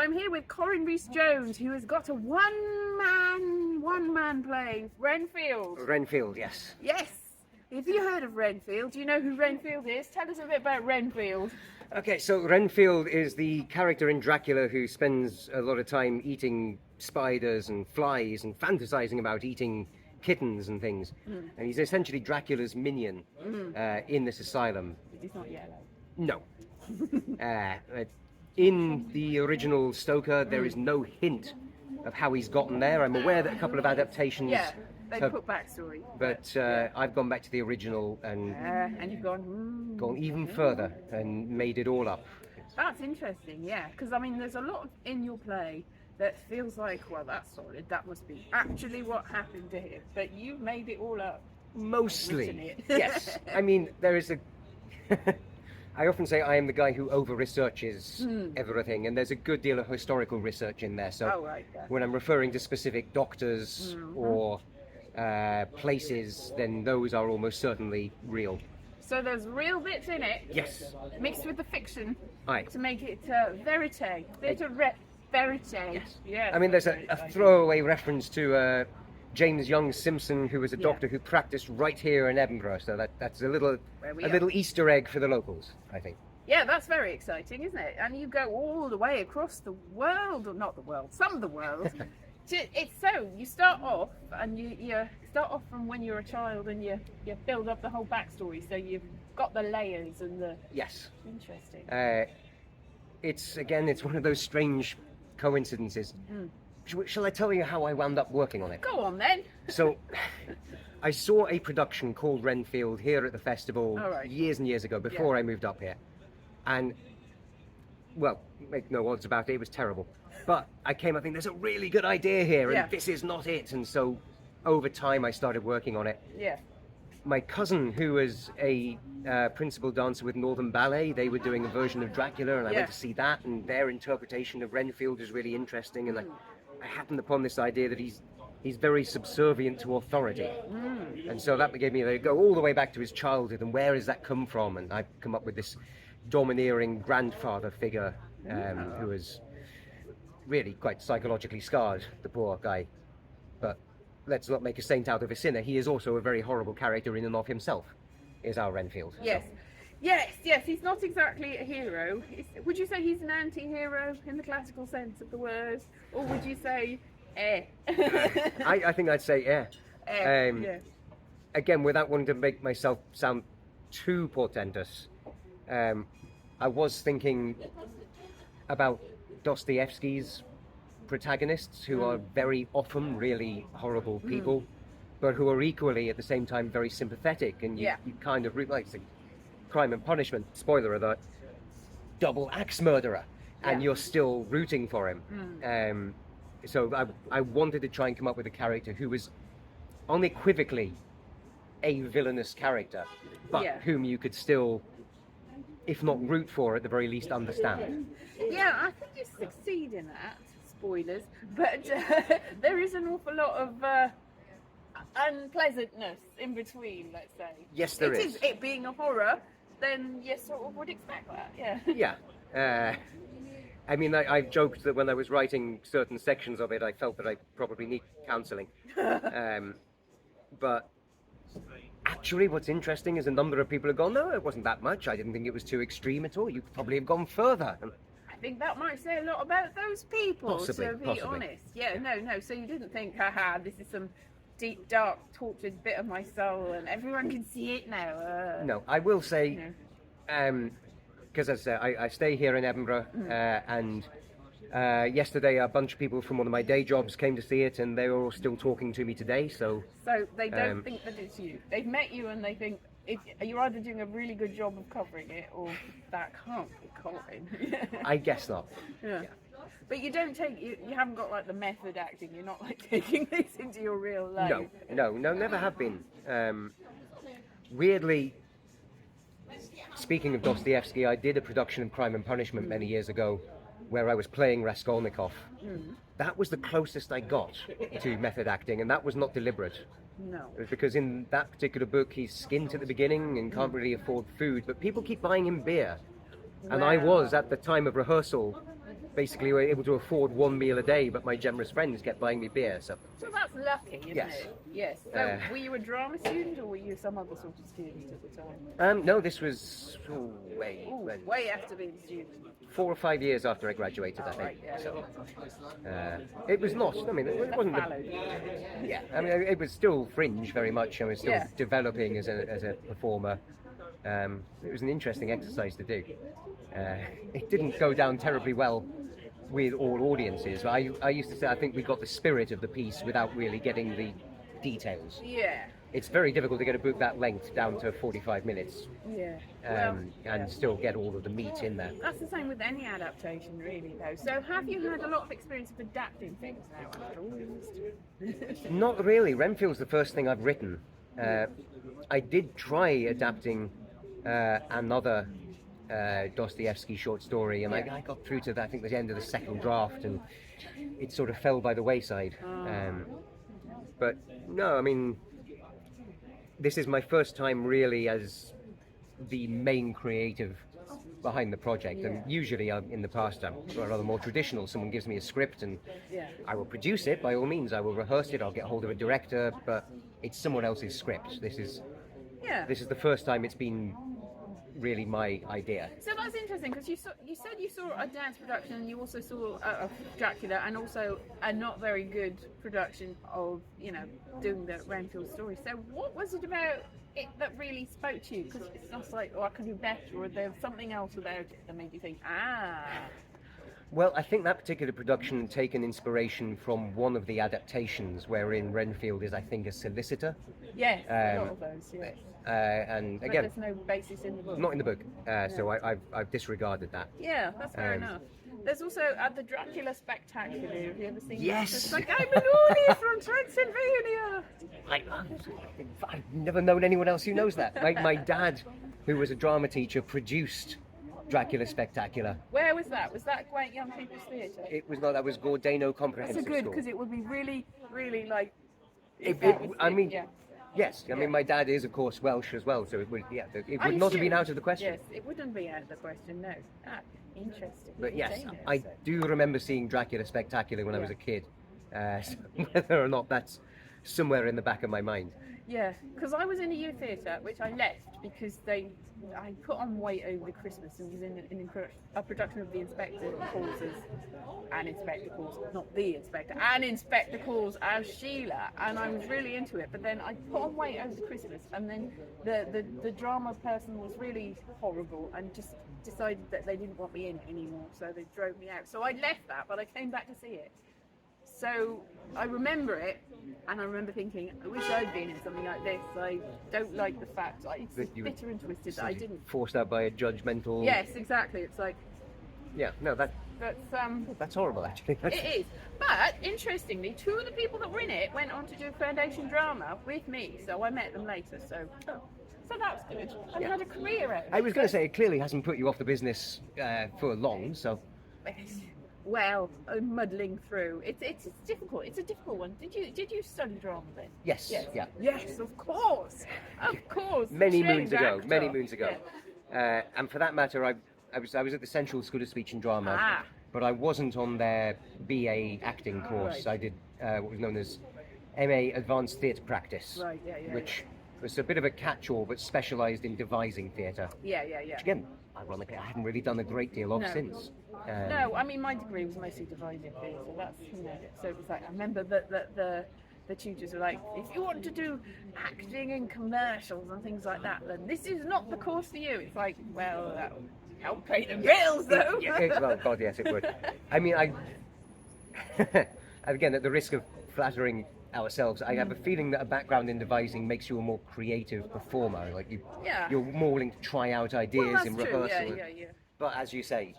I'm here with Corin Rhys-Jones, who has got a one-man play, Renfield. Renfield, yes. Yes. Have you heard of Renfield? Do you know who Renfield is? Tell us a bit about Renfield. Okay, so Renfield is the character in Dracula who spends a lot of time eating spiders and flies and fantasizing about eating kittens and things. And he's essentially Dracula's minion in this asylum. He's not yellow. No. In the original Stoker, there is no hint of how he's gotten there. I'm aware that a couple of adaptations they have put backstory. But I've gone back to the original and you've gone even further and made it all up. That's interesting, yeah, because I mean there's a lot in your play that feels like, well, that's solid, that must be actually what happened to him, but you've made it all up. Mostly, yes. I mean, there is a... I often say I am the guy who over-researches everything, and there's a good deal of historical research in there, so when I'm referring to specific doctors or places, then those are almost certainly real. So there's real bits in it, yes, mixed with the fiction, Aye. to make it verite, verite. Yes. I mean, there's a throwaway reference to James Young Simpson, who was a doctor who practiced right here in Edinburgh, so that's a little Easter egg for the locals, I think. Yeah, that's very exciting, isn't it? And you go all the way across the world, or not the world, some of the world. You start off and you start off from when you're a child and you build up the whole backstory, so you've got the layers and the... Yes. Interesting. It's one of those strange coincidences. Shall I tell you how I wound up working on it? Go on then. So, I saw a production called Renfield here at the festival years and years ago, before I moved up here. And, well, make no odds about it, it was terrible. But I came up thinking, there's a really good idea here, and this is not it. And so, over time, I started working on it. Yeah. My cousin, who was a principal dancer with Northern Ballet, they were doing a version of Dracula, and I went to see that, and their interpretation of Renfield is really interesting. And I happened upon this idea that he's very subservient to authority. And so that gave me to go all the way back to his childhood, and where does that come from? And I've come up with this domineering grandfather figure who was really quite psychologically scarred, the poor guy. But let's not make a saint out of a sinner. He is also a very horrible character in and of himself, is our Renfield. Yes. So. Yes, he's not exactly a hero. Would you say he's an anti-hero in the classical sense of the word? Or would you say, I think I'd say Again, without wanting to make myself sound too portentous, I was thinking about Dostoevsky's protagonists, who are very often really horrible people, but who are equally at the same time very sympathetic, and you kind of like Crime and Punishment, spoiler alert, double axe murderer, and you're still rooting for him. So I wanted to try and come up with a character who was unequivocally a villainous character, but whom you could still, if not root for, at the very least understand. Yeah, I think you succeed in that. Spoilers, but there is an awful lot of unpleasantness in between, let's say. Yes, there is. It being a horror, then you sort of would expect that, Yeah. I mean, I've joked that when I was writing certain sections of it, I felt that I probably need counselling. But actually, what's interesting is a number of people have gone, no, it wasn't that much. I didn't think it was too extreme at all. You could probably have gone further. I think that might say a lot about those people, possibly, to be honest. Yeah, no. So you didn't think, haha, this is some deep, dark, tortured bit of my soul, and everyone can see it now. No, I will say, because as I say, I stay here in Edinburgh, and yesterday a bunch of people from one of my day jobs came to see it, and they were all still talking to me today. So they don't think that it's you. They've met you, and they think you're either doing a really good job of covering it, or that can't be Corin. I guess not. Yeah. But you don't take, you haven't got like the method acting, you're not like taking this into your real life. No, never have been. Weirdly, speaking of Dostoevsky, I did a production of Crime and Punishment many years ago where I was playing Raskolnikov. That was the closest I got to method acting, and that was not deliberate. No. It was because in that particular book he's skint at the beginning and can't really afford food, but people keep buying him beer. And I was, at the time of rehearsal, basically were able to afford one meal a day, but my generous friends kept buying me beer. So So that's lucky, isn't Yes. it? Yes. So were you a drama student or were you some other sort of student at the time? no, this was Way after being a student. 4 or 5 years after I graduated, I think. Right, yeah. So it was not. I mean, it wasn't. Fallow. Yeah, I mean, it was still fringe very much. I was still Yeah. developing as a performer. It was an interesting exercise to do. It didn't go down terribly well with all audiences. I used to say I think we got the spirit of the piece without really getting the details. Yeah. It's very difficult to get a book that length down to 45 minutes Yeah. and still get all of the meat in there. That's the same with any adaptation, really, though. So, have you had a lot of experience of adapting things now after all this? Not really. Renfield's the first thing I've written. I did try adapting another Dostoevsky short story, and I got through to I think the end of the second draft, and it sort of fell by the wayside. But no, I mean, this is my first time really as the main creative behind the project, and usually in the past I'm rather more traditional. Someone gives me a script and I will produce it by all means. I will rehearse it, I'll get hold of a director, but it's someone else's script. This is the first time it's been really my idea. So that's interesting because you said you saw a dance production and you also saw a Dracula and also a not very good production of doing the Renfield story. So what was it about it that really spoke to you? Because it's not like I could do better, or there was something else about it that made you think Well, I think that particular production had taken inspiration from one of the adaptations wherein Renfield is, I think, a solicitor. Yes, a lot of those. Yes. And But again, there's no basis in the book. not in the book, so I've disregarded that. Yeah, that's fair enough. There's also the Dracula Spectacular. Have you ever seen Yes. that? It's like, I'm an audience from Transylvania. I've never known anyone else who knows that. My dad, who was a drama teacher, produced Dracula Spectacular. Where was that? Was that Great Young People's Theatre? It was not. That was Gordano That's Comprehensive a good, School. because it would be really, really like... Yes. I Yeah. mean, my dad is, of course, Welsh as well, so it would Are you not have been serious? out of the question. Yes, it wouldn't be out of the question, no. Interesting. But yes, Saying it, I so. do remember seeing Dracula Spectacular when I was a kid. So whether or not that's somewhere in the back of my mind. Yeah, because I was in a youth theatre, which I left because I put on weight over the Christmas and was in a production of The Inspector Calls and Inspector Calls, not The Inspector, and Inspector Calls as Sheila, and I was really into it. But then I put on weight over the Christmas, and then the drama person was really horrible and just decided that they didn't want me in it anymore, so they drove me out. So I left that, but I came back to see it. So I remember it, and I remember thinking, I wish I'd been in something like this. I don't like the fact it's That you- bitter and twisted that I didn't. Forced out by a judgmental. Yes, exactly. It's like Yeah. No, that's horrible actually. it is. But interestingly, two of the people that were in it went on to do foundation drama with me, so I met them later. So that was good. I had a career out of it. I was going to say it clearly hasn't put you off the business for long. So Well, I'm muddling through. It's difficult. It's a difficult one. Did you study drama then? yes, yeah. Yes, of course. Of course. Many Trained moons ago. actor. Many moons ago. Yeah. And for that matter, I was at the Central School of Speech and Drama, Ah. but I wasn't on their BA acting course. Right. I did what was known as MA Advanced Theatre Practice, Right, yeah. which was a bit of a catch-all, but specialised in devising theatre. Yeah. Which again, ironically, I hadn't really done a great deal of No. since. No, I mean my degree was mostly devising theatre. That's so it was like I remember that the tutors were like, if you want to do acting in commercials and things like that, then this is not the course for you. It's like, well, that'll help pay the bills though. Well, God, yes, it would. I mean, again, at the risk of flattering ourselves, I have a feeling that a background in devising makes you a more creative performer. Like you're more willing to try out ideas Well, that's in true. rehearsal. Yeah. But as you say,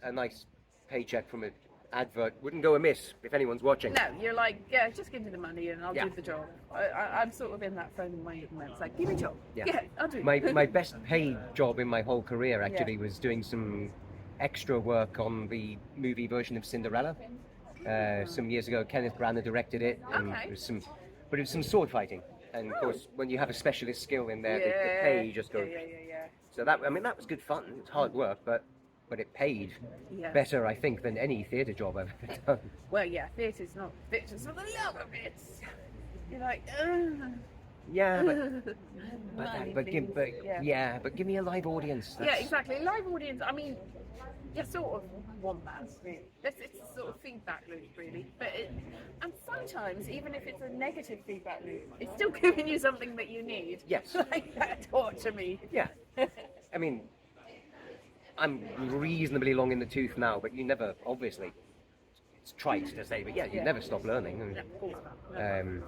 a nice paycheck from an advert wouldn't go amiss if anyone's watching. No, you're like, yeah, just give me the money and I'll Yeah. do the job. I'm sort of in that frame of mind at the moment. It's like, give me a job. Yeah. I'll do it. My best paid job in my whole career actually was doing some extra work on the movie version of Cinderella. Some years ago, Kenneth Branagh directed it, and Okay. it was some sword fighting. And of course, when you have a specialist skill in there, the pay just goes. Yeah. So that was good fun. It's hard work, but but it paid Yeah. better, I think, than any theatre job I've ever done. Well, yeah, theatre's not for the love of it. You're like, ugh. Yeah, Money, but please. but give me a live audience. Yeah, exactly. Live audience. I mean, you sort of want that, really. It's a sort of feedback loop, really. And sometimes, even if it's a negative feedback loop, it's still giving you something that you need. Yes. Like that torture me. Yeah. I mean, I'm reasonably long in the tooth now, but you never, obviously, it's trite to say, but you never stop learning. No, of course not. No.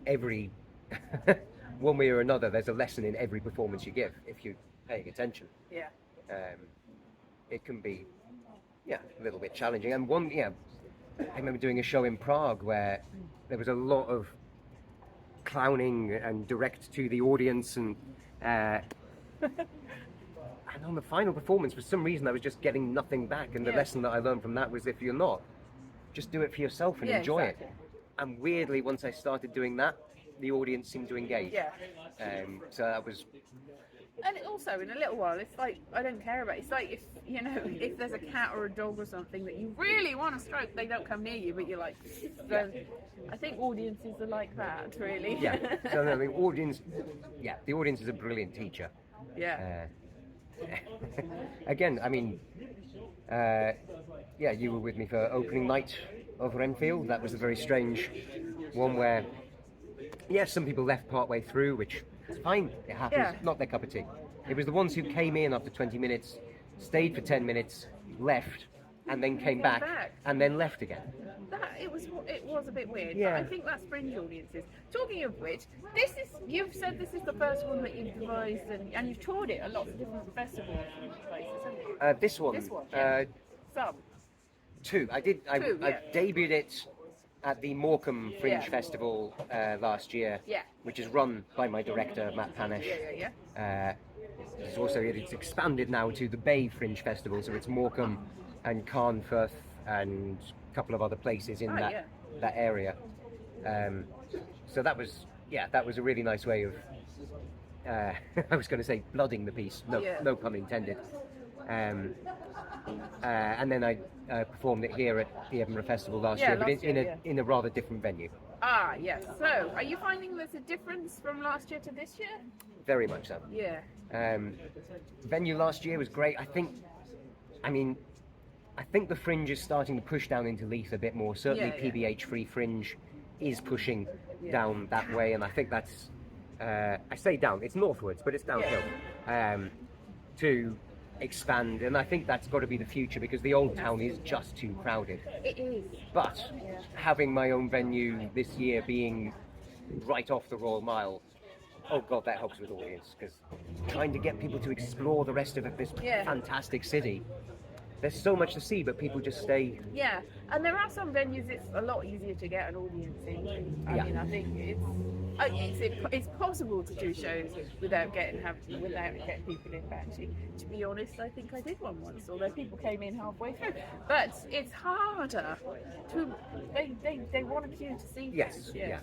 Every one way or another, there's a lesson in every performance you give if you're paying attention. Yeah. It can be, a little bit challenging. And I remember doing a show in Prague where there was a lot of clowning and direct to the audience, and on the final performance, for some reason, I was just getting nothing back. And the lesson that I learned from that was, if you're not, just do it for yourself and enjoy it. And weirdly, once I started doing that, the audience seemed to engage. Yeah. So that was. And also, in a little while, it's like, I don't care about it. It's like if there's a cat or a dog or something that you really want to stroke, they don't come near you, but you're like, so I think audiences are like that, really. Yeah. So no, the audience is a brilliant teacher. Yeah. Again, I mean, you were with me for opening night of Renfield. That was a very strange one where, some people left partway through, which is fine. It happens. Yeah. Not their cup of tea. It was the ones who came in after 20 minutes, stayed for 10 minutes, left, and then came back, and then left again. It was a bit weird. Yeah. But I think that's fringe audiences. Talking of which, you've said this is the first one that you've devised, and you've toured it at lots of different festivals and places, haven't you? This one. Some. Two. I debuted it at the Morecambe Fringe Festival last year, which is run by my director, Matt Panish. It's expanded now to the Bay Fringe Festival, so it's Morecambe and Carnforth and a couple of other places in that area. So that was a really nice way of I was going to say blooding the piece, no pun intended. And then I performed it here at the Edinburgh Festival last year, but in a rather different venue. Ah, yes. So, are you finding there's a difference from last year to this year? Very much so. Yeah. Venue last year was great. I think the Fringe is starting to push down into Leith a bit more. Certainly PBH Free Fringe is pushing down that way, and I think that's, I say down, it's northwards, but it's downhill, to expand, and I think that's got to be the future, because the old town is just too crowded. It is. But having my own venue this year being right off the Royal Mile, oh God, that helps with audience, because trying to get people to explore the rest of this fantastic city, there's so much to see, but people just stay. Yeah, and there are some venues it's a lot easier to get an audience in. I mean, I think it's possible to do shows without getting people in. Actually, to be honest, I think I did one once, although people came in halfway through. But it's harder to. They want a queue to see. Yes. Yeah.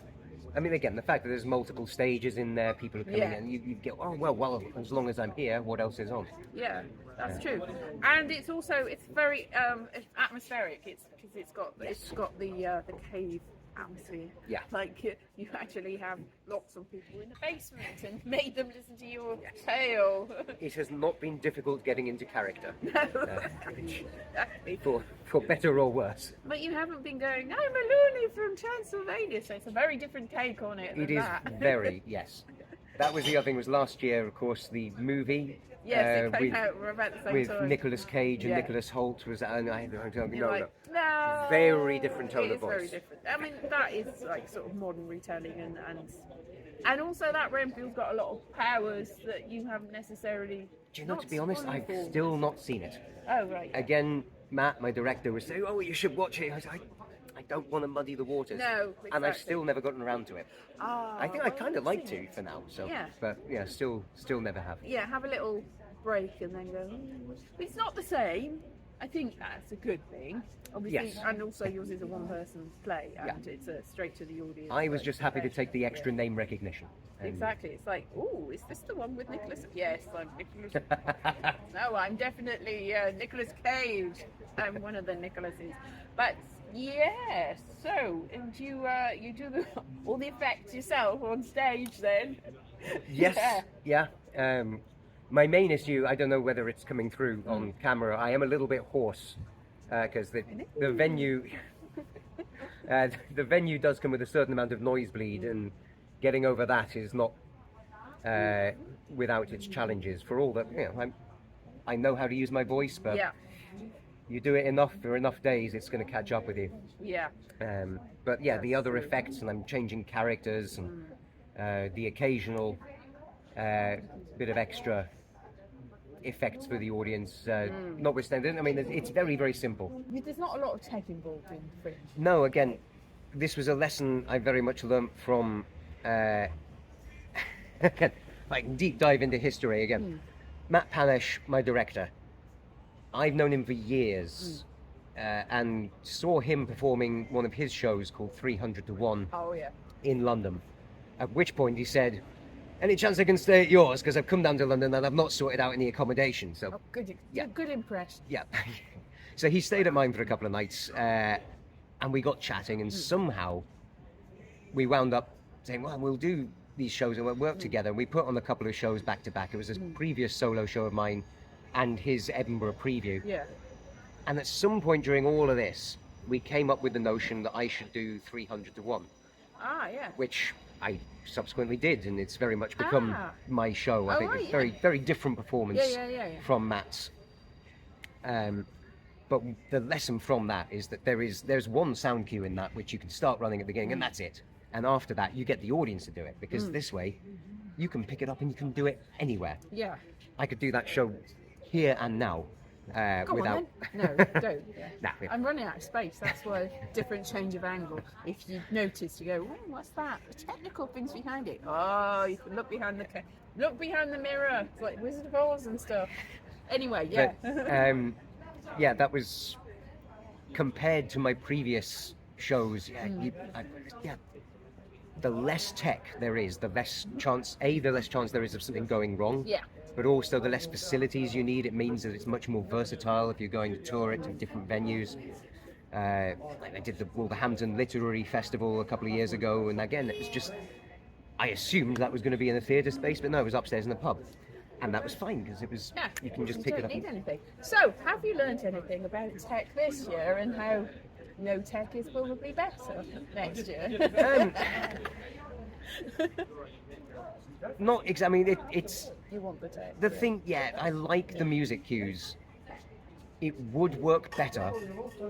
I mean, again, the fact that there's multiple stages in there, people are coming in, you get, well, as long as I'm here, what else is on? Yeah, that's true. And it's very atmospheric. It's because it's got the cave atmosphere. Yeah. Like you actually have lots of people in the basement and made them listen to your tale. It has not been difficult getting into character. No. Exactly. For better or worse. But you haven't been going, I'm a loony from Transylvania, so it's a very different take on it. It is very, yes. That was the other thing, was last year, of course, the movie. Yes, it came out about the same time. With Nicolas Cage and Nicholas Hoult was, no. No. Very different tone of voice. Very different. I mean, that is like sort of modern retelling, and also that Renfield's got a lot of powers that you haven't necessarily. Do you know, to be honest, I've still not seen it. Oh, right. Again, Matt, my director, was saying, you should watch it. I don't want to muddy the waters. No, exactly. And I've still never gotten around to it. I think I kind of like to for now. So, but still never have. Yeah, have a little break and then go. It's not the same. I think that's a good thing. Obviously, Yes. and also yours is a one-person play, and it's straight to the audience. I was so just happy to professional. take the extra name recognition. And- Exactly. It's like, oh, is this the one with Nicholas? Yes, I'm Nicholas. No, I'm definitely Nicholas Cage. I'm one of the Nicholases. But yeah, so and you do all the effects yourself on stage then? Yes, yeah. My main issue, I don't know whether it's coming through on camera. I am a little bit hoarse because the venue, the venue does come with a certain amount of noise bleed, and getting over that is not without its challenges. For all that, I know how to use my voice, but Yeah. you do it enough for enough days, it's going to catch up with you. Yeah. But yeah, the That's other true. effects, and I'm changing characters, and the occasional bit of extra effects for the audience, notwithstanding. I mean, it's very, very simple. There's not a lot of tech involved in Fringe. No, again, this was a lesson I very much learnt from. Again, I can deep dive into history again. Matt Panish, my director, I've known him for years, and saw him performing one of his shows called 300 to 1 Oh yeah. in London. At which point he said, "Any chance I can stay at yours? Because I've come down to London and I've not sorted out any accommodation." So Oh, good. Yeah. Good impression. yeah. So he stayed at mine for a couple of nights, and we got chatting, and somehow we wound up saying, "Well, we'll do these shows and we'll work together." And we put on a couple of shows back to back. It was a previous solo show of mine and his Edinburgh preview. Yeah. And at some point during all of this, we came up with the notion that I should do 300 to 1, Ah, yeah. which I subsequently did, and it's very much become Ah. my show. I Oh, think right, it's yeah. very, very different performance Yeah. from Matt's. But the lesson from that is that there's one sound cue in that which you can start running at the beginning, and that's it. And after that, you get the audience to do it, because this way, you can pick it up and you can do it anywhere. Yeah. I could do that show here and now Go without. on then. No, don't. Yeah. Nah, I'm running out of space. That's why different change of angle. If you notice, you go, oh, what's that? The technical things behind it. Oh, you can look behind the mirror. It's like Wizard of Oz and stuff. Anyway, yeah. But, yeah, that was compared to my previous shows. Yeah, the less tech there is, the less chance there is of something going wrong. Yeah. But also the less facilities you need. It means that it's much more versatile if you're going to tour it to different venues. I did the Wolverhampton Literary Festival a couple of years ago, and again, it was just, I assumed that was going to be in a theatre space, but no, it was upstairs in a pub. And that was fine, because it was, Yeah, you can just you pick it don't up. need anything. So, have you learnt anything about tech this year, and how no tech is probably better next year? Not exactly. I mean, it's You want the tech. the thing. Yeah, I like the music cues. It would work better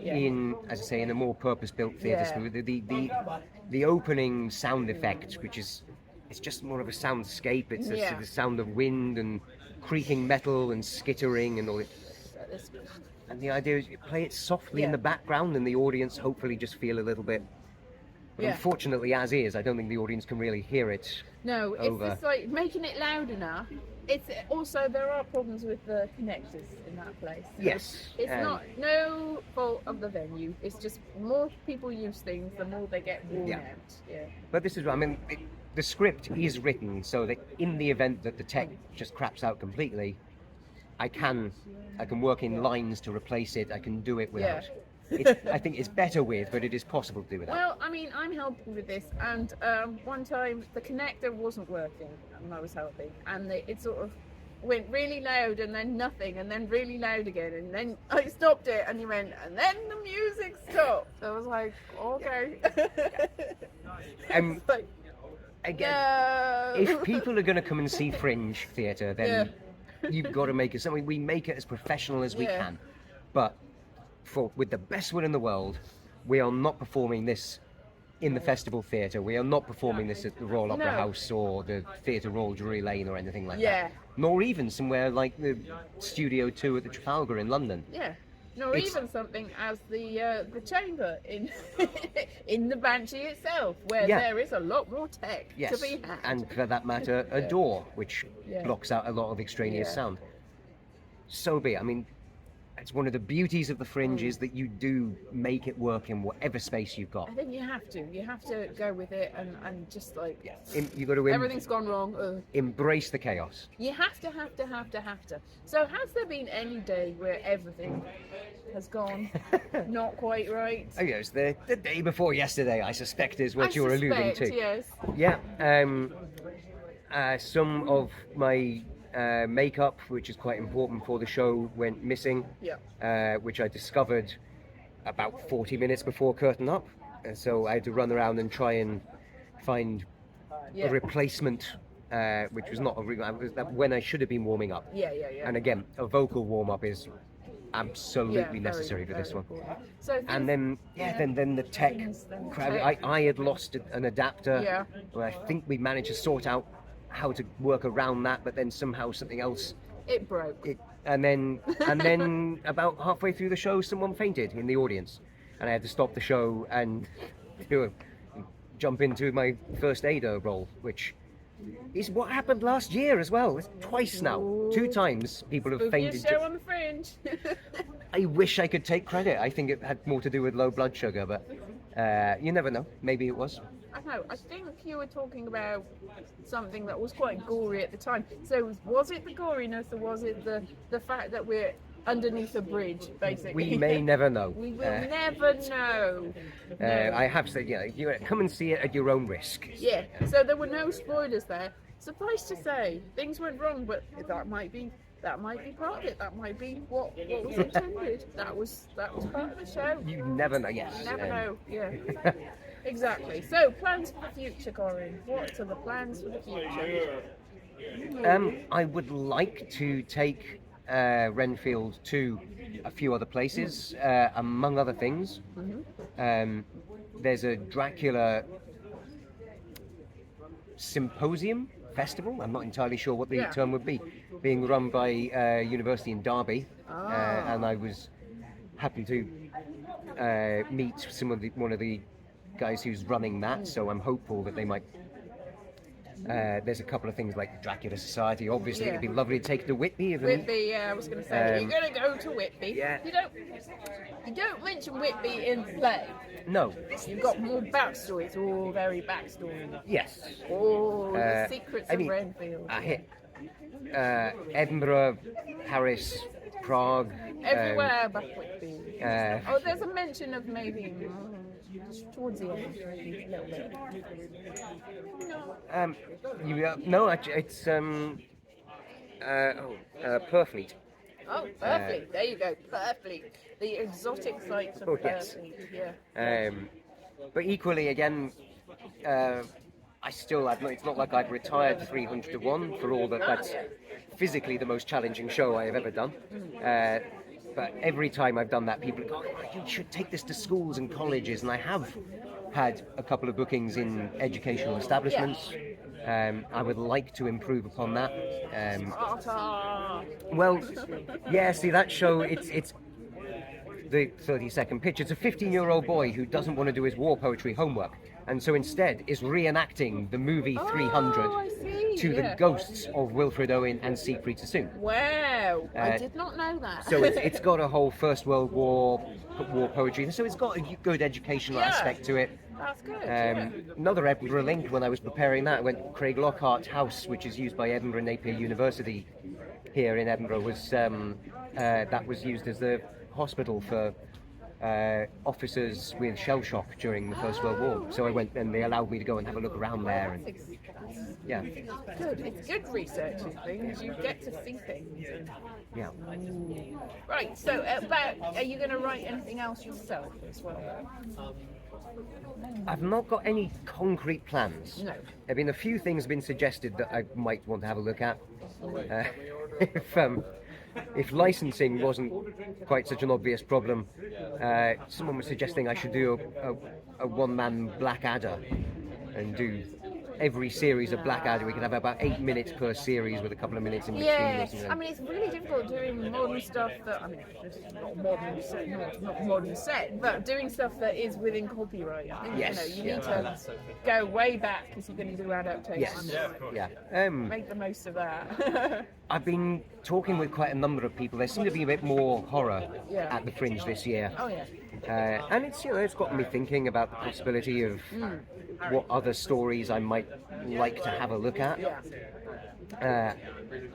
in, as I say, in a more purpose-built theatre. Yeah. So the opening sound effect, which is, it's just more of a soundscape. It's the sound of wind and creaking metal and skittering and all it. And the idea is you play it softly in the background, and the audience hopefully just feel a little bit. But unfortunately, as is, I don't think the audience can really hear it. No, it's over. just like making it loud enough. It's also, there are problems with the connectors in that place. Yes. It's not no fault of the venue. It's just more people use things, the more they get worn out. Yeah. But this is, I mean, the script is written so that in the event that the tech just craps out completely, I can work in lines to replace it. I can do it without. I think it's better with, but it is possible to do without. Well, I mean, I'm helping with this, and one time the connector wasn't working, and I was helping, and it sort of went really loud, and then nothing, and then really loud again, and then I stopped it, and he went, and then the music stopped. I was like, okay. It's like, Again, no. if people are going to come and see Fringe theatre, then you've got to make it something. We make it as professional as we can, but with the best will in the world, we are not performing this in the festival theatre. We are not performing this at the Royal Opera House or the Theatre Royal Drury Lane or anything like that. Nor even somewhere like the Studio 2 at the Trafalgar in London. Yeah. Nor even something as the chamber in in the Banshee itself, where there is a lot more tech to be had. And for that matter, a door which blocks out a lot of extraneous sound. So be it. I mean, it's one of the beauties of the Fringe is that you do make it work in whatever space you've got. I think you have to go with it and just like You got to everything's gone wrong. embrace the chaos. You have to. So has there been any day where everything has gone not quite right? Oh yes, the day before yesterday, I suspect, is what you're alluding to. Yes. Yeah. Some of my makeup, which is quite important for the show, went missing. Yeah. Which I discovered about 40 minutes before curtain up, and so I had to run around and try and find a replacement, which was not when I should have been warming up. Yeah. And again, a vocal warm up is absolutely necessary for this one. So and then the tech crowd. I had lost an adapter. Yeah. Well, I think we managed to sort out how to work around that, but then somehow something else. It broke. And then about halfway through the show, someone fainted in the audience, and I had to stop the show and jump into my first aider role, which is what happened last year as well. It's twice now. Ooh. 2 times people have fainted. Show on the Fringe. I wish I could take credit. I think it had more to do with low blood sugar, but you never know. Maybe it was. I know. I think you were talking about something that was quite gory at the time. So was it the goriness, or was it the fact that we're underneath a bridge, basically? We may never know. We will never know. No. I have said, you come and see it at your own risk. Yeah. So there were no spoilers there. Suffice to say, things went wrong, but that might be part of it. That might be what was intended. That was part of the show. You never know. Yes. You never know. Yeah. Exactly. So, plans for the future, Corin. What are the plans for the future? I would like to take Renfield to a few other places, among other things. There's a Dracula symposium festival. I'm not entirely sure what the term would be, being run by University in Derby, and I was happy to meet one of the guys who's running that, so I'm hopeful that they might. There's a couple of things like Dracula Society. Obviously, it'd be lovely to take to Whitby. Whitby, yeah, I was going to say you're going to go to Whitby. Yeah. You don't mention Whitby in the play. No. You've got more backstory. It's all very backstory. Yes. Oh, the secrets of Renfield. I hit Edinburgh, Paris, Prague. Everywhere but Whitby. There's a mention of maybe towards the end, maybe a little bit. It's Purfleet. Oh, Purfleet. There you go, Purfleet. The exotic sites of Purfleet. Yes. Yeah. But equally, again, it's not like I've retired 300 to 1 for all that's physically the most challenging show I have ever done. But every time I've done that, people go, you should take this to schools and colleges. And I have had a couple of bookings in educational establishments. I would like to improve upon that. See, that show, it's the 30-second pitch. It's a 15-year-old boy who doesn't want to do his war poetry homework, and so instead is reenacting the movie 300 to the ghosts of Wilfred Owen and Siegfried Sassoon. Wow, I did not know that. So it's got a whole First World War poetry, so it's got a good educational aspect to it. That's good. Another Edinburgh link, when I was preparing that, I went Craig Lockhart House, which is used by Edinburgh Napier University here in Edinburgh, that was used as the hospital for officers with shell shock during the First World War. So I went, and they allowed me to go and have a look around there. And yeah, good. It's good researching things. You get to see things. Yeah. Right. So, are you going to write anything else yourself as well? I've not got any concrete plans. No. There have been a few things been suggested that I might want to have a look at. If licensing wasn't quite such an obvious problem, someone was suggesting I should do a one-man Blackadder and do every series of Blackadder we could have about 8 minutes per series with a couple of minutes in between. Yeah, Or something. I mean, it's really difficult doing modern stuff that, I mean, this is not modern set, not modern set, but doing stuff that is within copyright. I think, Yes, you need to go way back if you're going to do adaptations. Yes, yeah. Make the most of that. I've been talking with quite a number of people. There seemed to be a bit more horror Yeah. at the Fringe this year. Oh, yeah. And it's it's gotten me thinking about the possibility of what other stories I might like to have a look at. Yeah.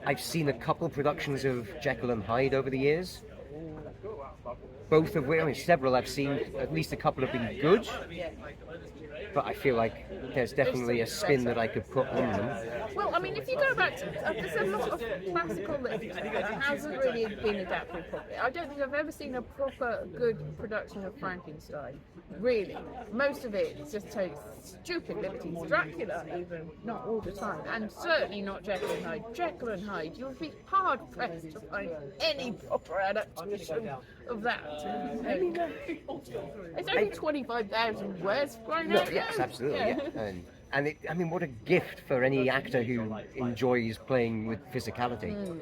I've seen a couple productions of Jekyll and Hyde over the years. Both of which, I mean, several I've seen, at least a couple have been good. But I feel like there's definitely a spin that I could put on them. Well, I mean, if you go back to, there's a lot of classical literature that hasn't really been adapted properly. I don't think I've ever seen a proper good production of Frankenstein. Really, most of it just takes stupid liberties. Dracula, even, not all the time, and certainly not Jekyll and Hyde. Jekyll and Hyde, you'll be hard pressed to find any proper adaptation of that. It's only 25,000 words right now. No, yes, absolutely. Yeah. And it, I mean, what a gift for any actor who enjoys playing with physicality.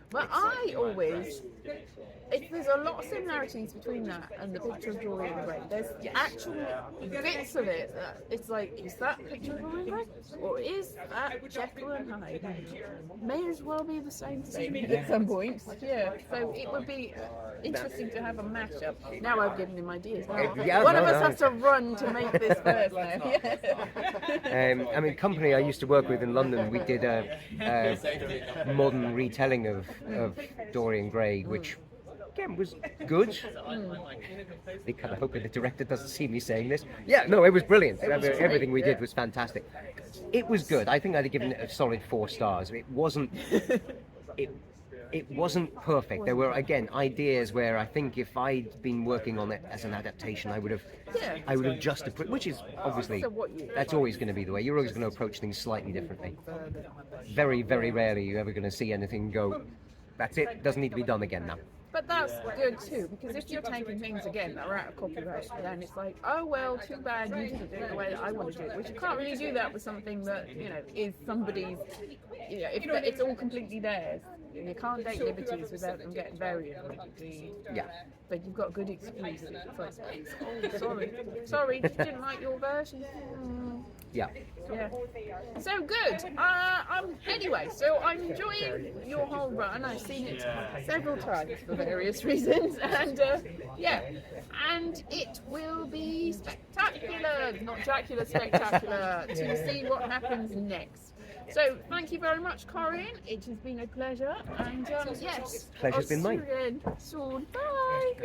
But I always, there's a lot of similarities between that and the picture of Dorian Gray. There's actual bits of it that it's like, is that picture of Dorian Gray? Or is that Jekyll and Hyde? May as well be the same thing at some point. Yeah, so it would be interesting to have a mashup. Now I've given him ideas. One of us has to run to make this first now. Yeah. I mean, company I used to work with in London, we did a modern retelling of Dorian Gray, which again was good. They kind of hoping the director doesn't see me saying this. Yeah, no, it was brilliant. Everything we did was fantastic. It was good. I think I'd have given it a solid 4 stars. It wasn't. It wasn't perfect. There were again ideas where I think if I'd been working on it as an adaptation, I would have just approved, which is obviously that's always going to be the way. You're always going to approach things slightly differently. Very, very rarely you're ever going to see anything and go, that's it. Doesn't need to be done again now. But that's good too, because if you're taking things again that are out of copyright, then it's like, oh well, too bad you didn't do it the way that I want to do it. Which you can't really do that with something that is somebody's. If it's all completely theirs, you can't take liberties without them getting buried. Yeah. But you've got good excuses. It's like, oh, sorry, didn't like your version. Yeah. Yeah. So good. Anyway, so I'm enjoying your whole run. I've seen it several times for various reasons, and and it will be spectacular, not Dracula spectacular, to see what happens next. So thank you very much, Corin. It has been a pleasure, and yes, Pleasure's been mine. See you again soon. Bye.